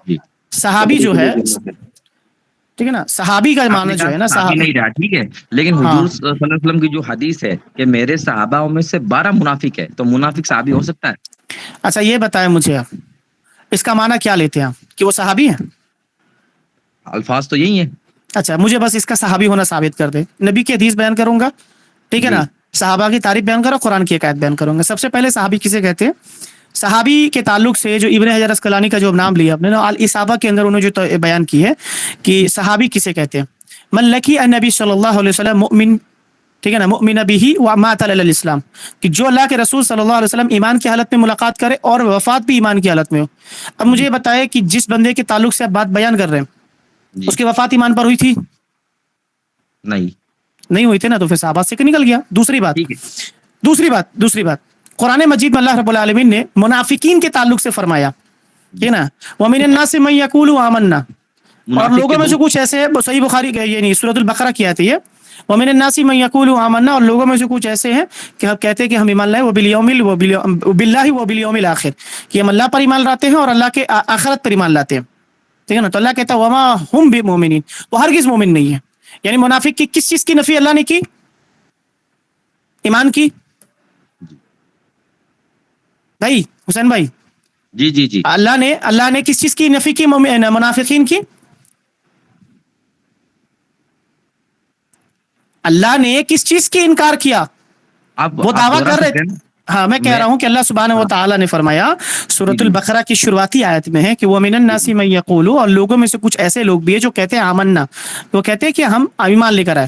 جی صحابی جو ہے ٹھیک ہے نا، صحابی کا معنی جو ہے نا صحابی نہیں رہا ٹھیک ہے، لیکن حضور صلی اللہ علیہ وسلم کی جو حدیث ہے کہ میرے صحابہ میں سے 12 منافق ہے، تو منافق صحابی ہو سکتا ہے؟ اچھا یہ بتائیں مجھے آپ اس کا معنی کیا لیتے ہیں آپ کہ وہ صحابی ہیں؟ الفاظ تو یہی ہیں. اچھا مجھے بس اس کا صحابی ہونا ثابت کر دے. نبی کی حدیث بیان کروں گا ٹھیک ہے نا، صحابہ کی تعریف بیان کرو، قرآن کی ایک آیت بیان کروں گا. سب سے پہلے صحابی کسے کہتے ہیں؟ صحابی کے تعلق سے جو ابن حجر اسقلانی کا جو نام لیا اپنے الاصابہ کے اندر انہوں نے جو بیان کی ہے کہ صحابی کسے کہتے ہیں؟ من لقی النبی صلی اللہ علیہ وسلم مؤمن ٹھیک ہے نا، مؤمن بہ ومات علی الاسلام، کہ جو اللہ کے رسول صلی اللہ علیہ وسلم ایمان کی حالت میں ملاقات کرے اور وفات بھی ایمان کی حالت میں ہو. اب مجھے یہ بتائے کہ جس بندے کے تعلق سے آپ بات بیان کر رہے ہیں اس کی وفات ایمان پر ہوئی تھی؟ نہیں ہوئی تھی نا، تو پھر صحابہ سے نکل گیا. دوسری بات قرآن مجید میں اللہ رب العالمین نے منافقین کے تعلق سے فرمایا ٹھیک ہے نا، وَمِنَ النَّاسِ مَن يَقُولُ آمَنَّا، اور لوگوں میں سے کچھ ایسے، صحیح بخاری یہ نہیں سورۃ البقرہ کی آیت ہے، وَمِنَ النَّاسِ مَن يَقُولُ آمَنَّا، اور لوگوں میں سے کچھ ایسے ہیں کہ ہم کہتے ہیں کہ ہم ایمان لائے وَبِاللَّهِ وَبِالْيَوْمِ الْآخِرِ، کہ ہم اللہ پر ایمان لاتے ہیں اور اللہ کے آخرت پر ایمان لاتے ہیں ٹھیک ہے نا. تو اللہ کہتا ہے وَمَا هُمْ بِمُؤْمِنِينَ، وہ ہرگز مومن نہیں ہے. یعنی منافق کی کس چیز کی نفی اللہ نے کی؟ ایمان کی. بھائی حسین بھائی جی اللہ نے کس چیز کی نفی کی منافقین کی؟ اللہ نے کس چیز کی انکار کیا؟ وہ دعویٰ کر رہے تھے. ہاں میں کہہ رہا ہوں کہ اللہ سبحانہ و تعالیٰ نے فرمایا سورۃ البقرہ کی شروعاتی آیت میں ہے کہ وَمِنَ النَّاسِ مَن يَقُولُ، اور لوگوں میں سے کچھ ایسے لوگ بھی ہیں جو کہتے ہیں آمنا، وہ کہتے ہیں کہ ہم ایمان لے کر آئے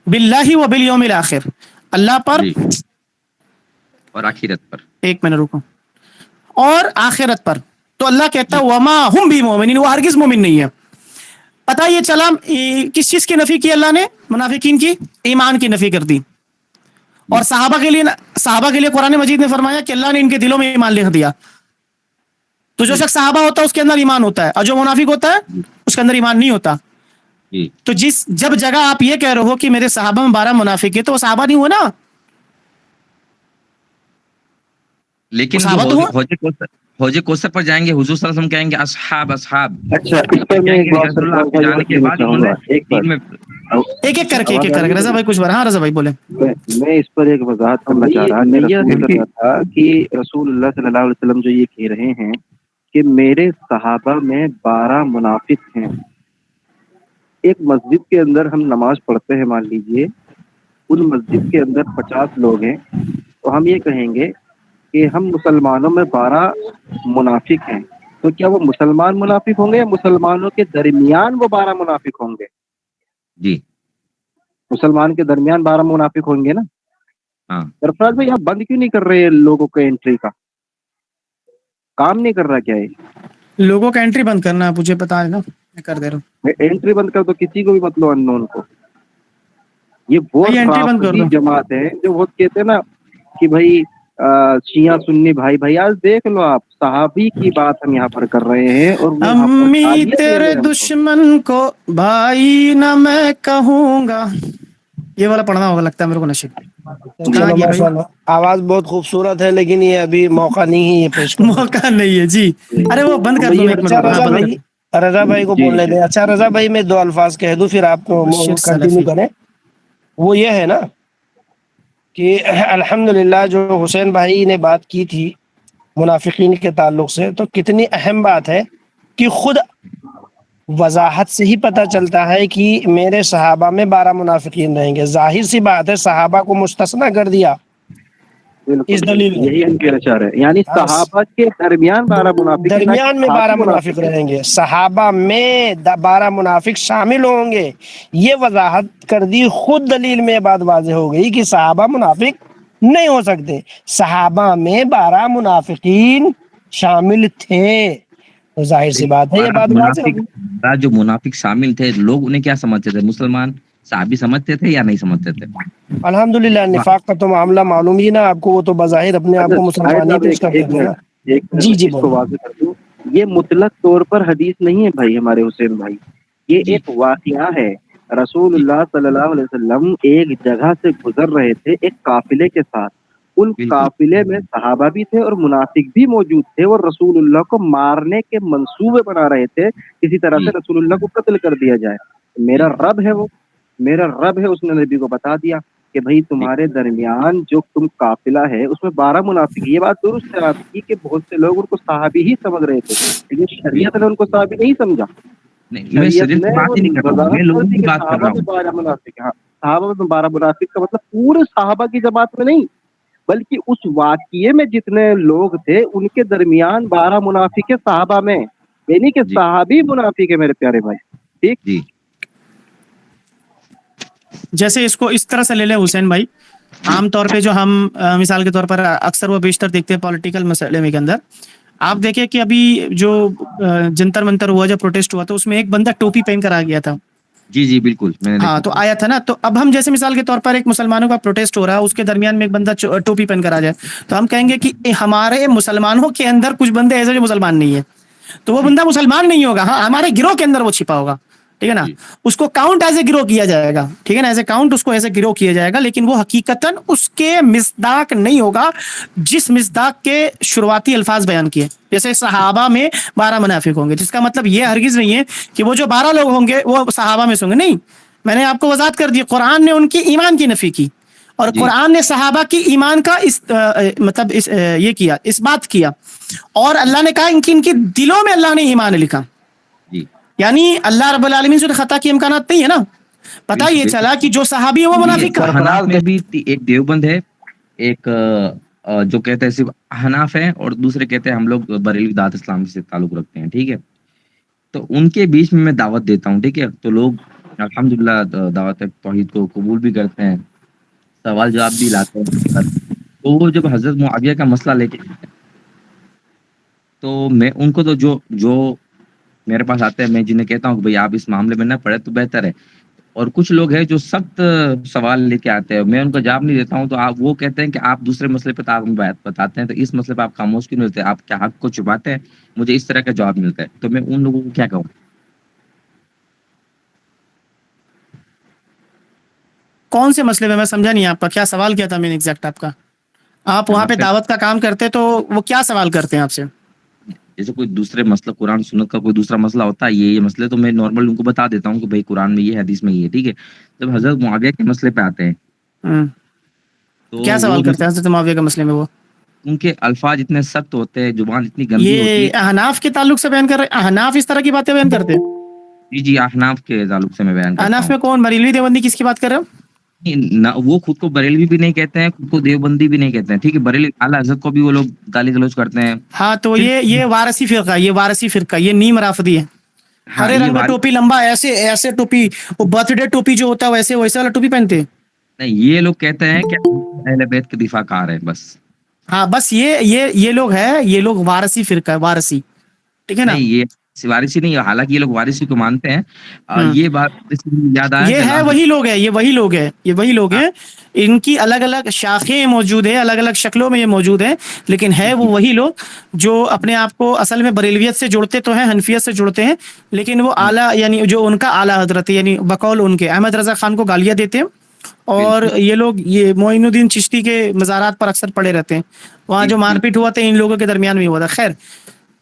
باللہ وبالیوم الآخر، اللہ پر اور آخرت پر. ایک منٹ رکو، اور آخرت پر. تو اللہ کہتا ہے وما ہم بھی مومنین، وہ ہرگز مومن نہیں ہے. پتہ یہ چلا کس چیز کی نفی کی اللہ نے؟ منافقین کی ایمان کی نفی کر دی. اور صحابہ کے لیے قرآن مجید نے فرمایا کہ اللہ نے ان کے دلوں میں ایمان لکھ دیا. تو جو شخص صحابہ ہوتا ہے اس کے اندر ایمان ہوتا ہے، اور جو منافق ہوتا ہے اس کے اندر ایمان نہیں ہوتا. تو جب جگہ آپ یہ کہہ رہے ہو کہ میرے صحابہ میں 12 منافق ہے تو وہ صحابہ نہیں ہوا نا. لیکن حوض کوثر پر جائیں گے حضور صلی اللہ علیہ وسلم کہیں گے اصحاب. اچھا اس پر میں ایک بات ایک کر کے رضا بھائی کچھ بار. ہاں رضا بھائی بولیں. میں اس پر ایک وضاحت کرنا چاہ رہا تھا کہ رسول اللہ صلی اللہ علیہ وسلم جو یہ کہہ رہے ہیں کہ میرے صحابہ میں 12 منافق ہیں. ایک مسجد کے اندر ہم نماز پڑھتے ہیں، مان لیجئے ان مسجد کے اندر 50 لوگ ہیں، تو ہم یہ کہیں گے کہ ہم مسلمانوں میں 12 منافق ہیں، تو کیا وہ مسلمان منافق ہوں گے یا مسلمانوں کے درمیان وہ 12 منافق ہوں گے؟ جی مسلمان کے درمیان 12 منافق ہوں گے نا. ہاں سرفراز بھائی آپ بند کیوں نہیں کر رہے لوگوں کو انٹری کا؟ کام نہیں کر رہا کیا ہے؟ لوگوں کا انٹری بند کرنا مجھے پتا ہے نا، میں کر دے رہا ہوں. انٹری بند کر دو، کسی کو بھی مت لو ان نون کو. یہ وہ بھائی انٹری بند کر رافضی دو. جماعت ہے جو وہ کہتے ہیں نا کہ بھائی شیعہ سنی بھائی بھائی. آج دیکھ لو آپ، صحابی کی بات ہم یہاں پر کر رہے ہیں اور وہ یہاں پر امی گالیاں دے رہے تیرے ہیں ہم کو. دشمن کو بھائی نہ میں کہوں گا، یہ والا پڑھنا ہوگا لگتا ہے میرے کو نشید. کہاں چلو گیا بھائی؟ ماشاء اللہ، آواز بہت خوبصورت ہے لیکن یہ ابھی موقع نہیں ہے یہ پیش کرنے کا. موقع نہیں ہے جی. ارے وہ بند کر تو دو، یہ میں ایک اچھا منٹ ہاں رضا بند بھائی، رضا بھائی کو جی بولنے جی دیں. اچھا رضا بھائی میں 2 الفاظ کہہ دوں پھر آپ کر. کنٹینیو کریں. وہ یہ ہے نا کہ الحمدللہ جو حسین بھائی نے بات کی تھی منافقین کے تعلق سے، تو کتنی اہم بات ہے کہ خود وضاحت سے ہی پتہ چلتا ہے کہ میرے صحابہ میں 12 منافقین رہیں گے. ظاہر سی بات ہے صحابہ کو مستثنا کر دیا بالکل اس دلیل نے. یہی ان کے اشارے ہیں، یعنی صحابہ کے درمیان 12 منافق ہیں، نہ کہ درمیان میں صحابی 12 منافق منافق ہیں. رہیں گے، صحابہ میں 12 منافق شامل ہوں گے. یہ وضاحت کر دی، خود دلیل میں بات واضح ہو گئی کہ صحابہ منافق نہیں ہو سکتے. صحابہ میں 12 منافقین شامل تھے، تو ظاہر سی بات ہے یہ بات واضح ہو گئی. جو منافق شامل تھے، لوگ انہیں کیا سمجھتے تھے؟ مسلمان صحابی سمجھتے تھے یا نہیں سمجھتے تھے؟ الحمدللہ نفاق کا تو معاملہ معلوم ہی نا آپ کو، وہ تو بظاہر اپنے آپ اچھا کو شاہد مسلمان ہی صاحب پیش کرتے ایک تھے نا. منٹ جی میں جی اس کو بولیں. واضح کر دوں. یہ مطلق طور پر حدیث نہیں ہے بھائی ہمارے حسین بھائی، یہ جی ایک واقعہ ہے. رسول جی اللہ صلی اللہ علیہ وسلم ایک جگہ سے گزر رہے تھے ایک قافلے کے ساتھ. ان بالکل قافلے میں صحابہ بھی تھے اور منافق بھی موجود تھے، اور رسول اللہ کو مارنے کے منصوبے بنا رہے تھے، کسی طرح جی سے رسول اللہ کو قتل کر دیا جائے. جی میرا رب ہے، وہ میرا رب ہے، اس نے نبی کو بتا دیا کہ بھائی جی تمہارے درمیان جو تم قافلہ ہے اس میں 12 منافق. یہ بات درست ہے آپ کی کہ بہت سے لوگ ان کو صحابی ہی سمجھ رہے تھے، لیکن شریعت بالکل نے ان کو صحابی نہیں سمجھا. نہیں، میں شریعت شریعت نے کی بات وہ ہی نہیں کر رہا ہوں، میں وضاحت کر لوگوں دی کی کہ بات کر صحابہ رہا میں ہوں. 12 منافق ہیں. ہاں، صحابہ میں 12 منافق کا مطلب پورے صحابہ کی جماعت میں نہیں، بلکہ اس واقعے میں جتنے لوگ تھے ان کے درمیان 12 منافق ہے صحابہ میں، یعنی کہ جی صحابی منافق ہے میرے پیارے بھائی. ٹھیک. جی جیسے اس کو اس طرح سے لے لیں حسین بھائی، جی عام طور پہ جو ہم مثال کے طور پر اکثر و بیشتر دیکھتے ہیں پولیٹیکل مسئلے کے اندر، آپ دیکھیں کہ ابھی جو جنتر منتر ہوا، جو پروٹیسٹ ہوا، تو اس میں ایک بندہ ٹوپی پہن کر آ گیا تھا. جی جی بالکل میں نے ہاں دیکھا. تو آیا تھا نا. تو اب ہم جیسے مثال کے طور پر ایک مسلمانوں کا پروٹیسٹ ہو رہا ہے، اس کے درمیان میں ایک بندہ ٹوپی پہن کر آ جائے، تو ہم کہیں گے کہ ہمارے مسلمانوں کے اندر کچھ بندے ایسے جو مسلمان نہیں ہے، تو وہ جی بندہ مسلمان نہیں ہوگا. ہاں ہمارے گروہ کے اندر وہ چھپا ہوگا، ٹھیک ہے نا. جی اس کو کاؤنٹ ایز اے گروہ کیا جائے گا، ٹھیک ہے نا، ایز اے کاؤنٹ اس کو ایز اے گروہ کیا جائے گا، لیکن وہ حقیقتاً اس کے مصداق نہیں ہوگا جس مصداق کے شروعاتی الفاظ بیان کیے. جیسے صحابہ میں 12 منافق ہوں گے، جس کا مطلب یہ ہرگز نہیں ہے کہ وہ جو 12 لوگ ہوں گے وہ صحابہ میں سے ہوں گے. نہیں، میں نے آپ کو وضاحت کر دی، قرآن نے ان کی ایمان کی نفی کی، اور جی قرآن نے صحابہ کی ایمان کا مطلب یہ کیا، اس بات کیا، اور اللہ نے کہا ان کی دلوں میں اللہ نے ایمان لکھا. جی یعنی اللہ رب العالمین سے خطا کی امکانات نہیں ہے نا. پتا بالکل یہ بالکل. چلا کہ جو صحابی ہے وہ یہ منافق کا. حناف میں بھی ایک دیوبند ہے، ایک جو کہتے ہیں صرف حناف ہے، اور دوسرے کہتے ہیں ہم لوگ بریلوی دعوت اسلامی سے تعلق رکھتے ہیں. ٹھیک ہے، تو ان کے بیچ میں دعوت دیتا ہوں. ٹھیک ہے، تو لوگ الحمدللہ دعوت توحید کو قبول بھی کرتے ہیں، سوال جواب بھی لاتے ہیں. تو وہ جب حضرت معاویہ کا مسئلہ لے کے آتے ہیں، تو میں ان کو تو جو میرے پاس آتے ہیں، میں جنہیں کہتا ہوں کہ بھائی آپ اس معاملے میں نہ پڑے تو بہتر ہے. اور کچھ لوگ ہیں جو سخت سوال لے کے آتے ہیں، میں ان کا جواب نہیں دیتا ہوں، تو آپ وہ کہتے ہیں کہ آپ دوسرے مسئلے پہ آپ بات بتاتے ہیں، تو اس مسئلے پہ آپ خاموش کیوں نہیں ہوتے؟ آپ کیا حق کو چھپاتے ہیں؟ مجھے اس طرح کا جواب ملتا ہے، تو میں ان لوگوں کو کیا کہوں؟ کون سے مسئلے میں؟ میں سمجھا نہیں آپ کا کیا سوال کیا تھا. میں نے ایگزیکٹ آپ کا، آپ وہاں یہاں پہ پہ دعوت کا کام کرتے تو وہ کیا سوال کرتے ہیں آپ سے؟ جیسے کوئی دوسرے مسئلہ، قرآن سنت کا کوئی دوسرا مسئلہ ہوتا ہے، یہ مسئلے تو میں نارمل ان کو بتا دیتا ہوں کہ بھائی قرآن میں یہ، حدیث میں یہ. ٹھیک ہے، جب حضرت معاویہ کے مسئلے پہ آتے ہیں ہوں. تو کیا وہ سوال کرتے ہیں حضرت معاویہ کے مسئلے میں؟ وہ ان کے الفاظ اتنے سخت ہوتے ہیں, زبان اتنی گندی ہوتی یہ ہے. احناف کے تعلق سے بیان کر رہے ہیں, احناف اس طرح کی باتیں بیان کرتے ہیں؟ جی جی, احناف کے تعلق سے میں بیان کرتا احناف ہوں. میں کون, بریلوی دیوبندی کس کی بات کر رہے ہو؟ نہ وہ خود کو بریلوی بھی نہیں کہتے ہیں, خود کو دیوبندی بھی نہیں کہتے ہیں, ٹھیک ہے. بریلوی اعلیٰ حضرت کو بھی وہ لوگ گالی گلوچ کرتے ہیں. ہاں تو یہ وارثی فرقہ, یہ وارثی فرقہ, یہ نیم رافضی ہے. ہاں, ہرے یہ رنگ کا ٹوپی لمبا, ایسے ایسے ٹوپی, وہ برتھ ڈے ٹوپی جو ہوتا ہے ویسے ویسے والا ٹوپی پہنتے ہیں. نہیں, یہ لوگ کہتے ہیں کہ اہل بیت کے دفاع کار ہیں بس. ہاں بس یہ لوگ ہے, یہ لوگ وارثی فرقہ ہے, وارثی, ٹھیک ہے نا. نہیں, یہ وارثی نہیں ہے, حالانکہ یہ لوگ وارثی کو مانتے ہیں. ہوں. یہ بات اس لیے یاد آیا یہ کہ ہے وہی لوگ ہیں, یہ وہی لوگ ہیں, یہ وہی لوگ ہیں. ان کی الگ الگ شاخیں موجود ہیں, الگ الگ شکلوں میں یہ موجود ہیں, لیکن ہے وہ وہی لوگ جو اپنے آپ کو اصل میں بریلویت سے جوڑتے تو ہیں, حنفیت سے جوڑتے ہیں, لیکن وہ اعلیٰ یعنی جو ان کا اعلیٰ حضرت یعنی بقول ان کے احمد رضا خان کو گالیاں دیتے ہیں. اور بالکل. یہ لوگ یہ معین الدین چشتی کے مزارات پر اکثر پڑے رہتے ہیں. وہاں جو مار پیٹ ہوا تھا ان لوگوں کے درمیان میں ہوا تھا. خیر,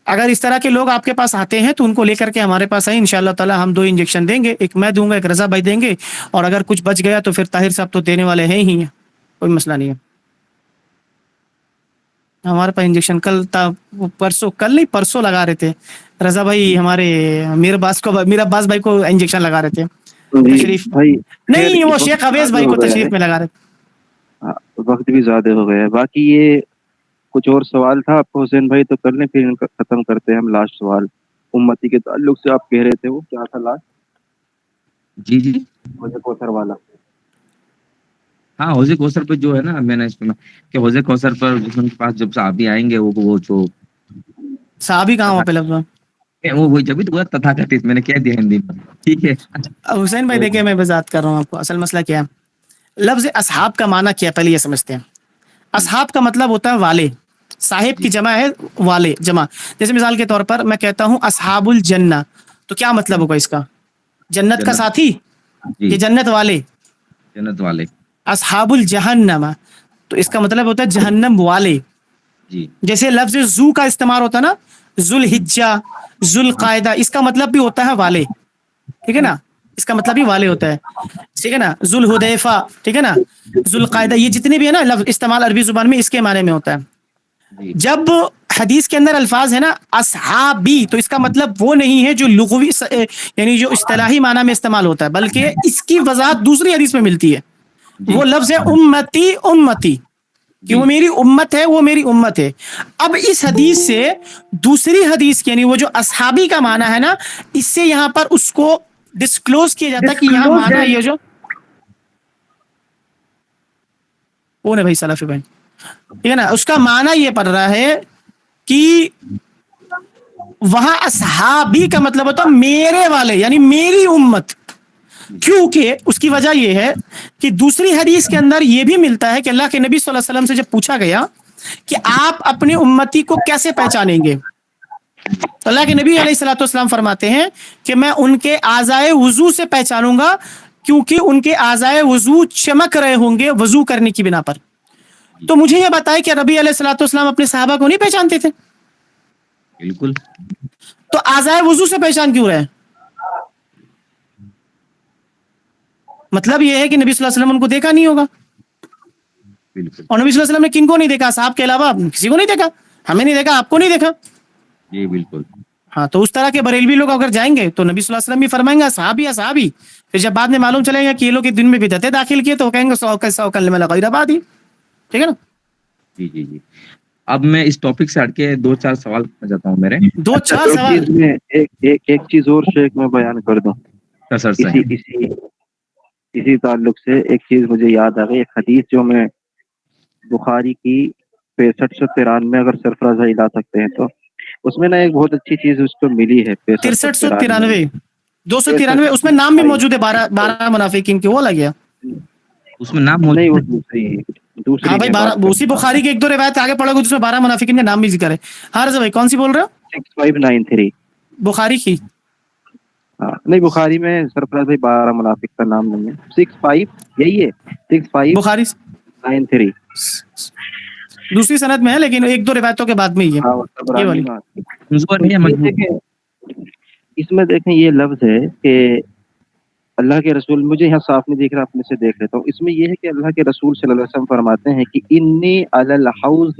اگر اس طرح کے لوگ آپ کے پاس آتے ہیں تو ان کو لے کر کے ہمارے پاس آئیں, انشاءاللہ تعالی ہم 2 انجیکشن دیں گے, ایک میں دوں گا, ایک رضا بھائی دیں گے, اور اگر کچھ بچ گیا تو پھر طاہر صاحب تو دینے والے ہیں ہی ہیں, کوئی مسئلہ نہیں ہے. ہمارے پاس انجیکشن کل پرسوں, کل نہیں پرسوں لگا رہے تھے رضا بھائی, ہمارے میر عباس بھائی کو انجیکشن لگا رہے تھے. جی تشریف بھائی, خیر نہیں, وہ وقت شیخ اویس زیادہ بھائی ہو کو گیا ہے. تشریف میں لگا رہے تھے. ہاں, وقت بھی زیادہ ہو گیا ہے. باقی یہ کچھ اور سوال تھا آپ کو حسین بھائی, تو کر لیں, پھر ان کا ختم کرتے ہیں ہم. لاسٹ سوال امتی کے تعلق سے آپ کہہ رہے تھے, وہ کیا تھا لاسٹ؟ جی جی, مجھے کوثر والا. ہاں, حوض کوثر پہ جو ہے نا, میں نے سنا کہ حوض کوثر پر ان کے پاس جب صحابی آئیں گے, وہ جو صحابی کہاں ہوا پہ لفظ وہ جبھی تو تتھاکتھت میں نے کہہ دیا ہندی میں, ٹھیک ہے. حسین بھائی دیکھیں, میں وضاحت کر رہا ہوں آپ کو. اصل مسئلہ کیا ہے, لفظ اصحاب کا معنی کیا ہے پہلے یہ سمجھتے ہیں. اصحاب کا مطلب ہوتا ہے والے, صاحب کی جمع ہے والے جمع. جیسے مثال کے طور پر میں کہتا ہوں اصحاب الجنہ, تو کیا مطلب ہوگا اس کا؟ جنت کا ساتھی, جی, یہ جنت والے. جنت والے. اصحاب الجہنم, تو اس کا مطلب ہوتا ہے جہنم والے. جی, جیسے لفظ زو کا استعمال ہوتا ہے نا, ذوالحجہ, ذوالقعدہ, اس کا مطلب بھی ہوتا ہے والے, ٹھیک ہے نا, اس کا مطلب بھی والے ہوتا ہے, ٹھیک ہے نا. ذوالحدیفہ, ٹھیک ہے نا, ذوالقعدہ, یہ جتنے بھی ہے نا لفظ استعمال عربی زبان میں اس کے معنی میں ہوتا ہے. جی, جب حدیث کے اندر الفاظ ہے نا اصحابی, تو اس کا مطلب وہ نہیں ہے جو لغوی یعنی جو اصطلاحی معنی میں استعمال ہوتا ہے, بلکہ اس کی وضاحت دوسری حدیث میں ملتی ہے. جی, وہ لفظ ہے امتی, امتی, کہ جی, وہ میری امت ہے, وہ میری امت ہے. اب اس حدیث سے دوسری حدیث یعنی وہ جو اصحابی کا معنی ہے نا, اس سے یہاں پر اس کو ڈسکلوز کیا جاتا ہے کہ یہاں معنی یہ جو کون ہے بھائی, سلفی بھائی, ٹھیک ہے نا, اس کا معنی یہ پڑ رہا ہے کہ وہاں اصحابی کا مطلب ہوتا میرے والے, یعنی میری امت. کیونکہ اس کی وجہ یہ ہے کہ دوسری حدیث کے اندر یہ بھی ملتا ہے کہ اللہ کے نبی صلی اللہ علیہ وسلم سے جب پوچھا گیا کہ آپ اپنی امتی کو کیسے پہچانیں گے, تو اللہ کے نبی علیہ الصلوۃ والسلام فرماتے ہیں کہ میں ان کے اعضائے وضو سے پہچانوں گا, کیونکہ ان کے اعضائے وضو چمک رہے ہوں گے وضو کرنے کی بنا پر. تو مجھے یہ بتائے کہ نبی علیہ الصلوۃ والسلام اپنے صحابہ کو نہیں پہچانتے تھے, بالکل. تو اعضائے وضو سے پہچان کیوں رہے؟ مطلب یہ ہے کہ نبی صلی اللہ علیہ وسلم ان کو دیکھا نہیں ہوگا, بالکل. اور نبی صلی اللہ علیہ وسلم نے کن کو نہیں دیکھا, صاحب کے علاوہ کسی کو نہیں دیکھا, ہمیں نہیں دیکھا, آپ کو نہیں دیکھا. جی, بالکل. ہاں, تو اس طرح کے بریلوی لوگ اگر جائیں گے تو نبی صلی اللہ علیہ وسلم بھی فرمائیں گے صحابی صحابی, پھر جب بعد میں معلوم چلے گا کہ یہ لوگ دن میں بدعتیں داخل کیے تو وہ کہیں گے 100 کلمہ لا غیر آبادی, ٹھیک ہے نا. جی, جی, جی. اب میں اس ٹاپک سے ہٹ کے 2-4 سوال کرنا چاہتا ہوں میرے. 2-4 ایک سوال. چیز میں ایک چیز اور شیخ میں بیان کر دوں, سر اسی تعلق سے ایک چیز مجھے یاد آ گئی. ایک حدیث جو میں بخاری کی 6593 اگر سرفرازائی لا سکتے ہیں تو اس میں نا ایک بہت اچھی چیز اس کو ملی ہے. 6393 293, اس میں نام بھی موجود ہے 12 منافقین کے, وہ لگ گیا. اس میں نام نہیں, وہ موجود دوسری ہاں بھائی, میں بات 12 اسی بخاری کی 1-2 روایت آگے پڑھو گے جس میں 12 منافقین کا نام بھی ذکر ہے. ہاں رضا بھائی, کون سی بول رہے ہو؟ 6593. بخاری کی. ہاں, نہیں, بخاری میں سرفراز بھائی 12 منافق کا نام نہیں ہے, 65 یہی ہے, بخاری 6593. دوسری سند میں ہے لیکن 1-2 روایتوں کے بعد میں ہی ہے ہاں, یہ طبرانی والی. میں کمزور تو ہے یا مضبوط؟ اس میں دیکھیں یہ لفظ ہے کہ اللہ کے رسول, مجھے یہاں صاف نہیں دیکھ رہا, اپنے سے دیکھ لیتا ہوں. اس میں یہ ہے کہ اللہ کے رسول صلی اللہ علیہ وسلم فرماتے ہیں کہ انی علی الحوض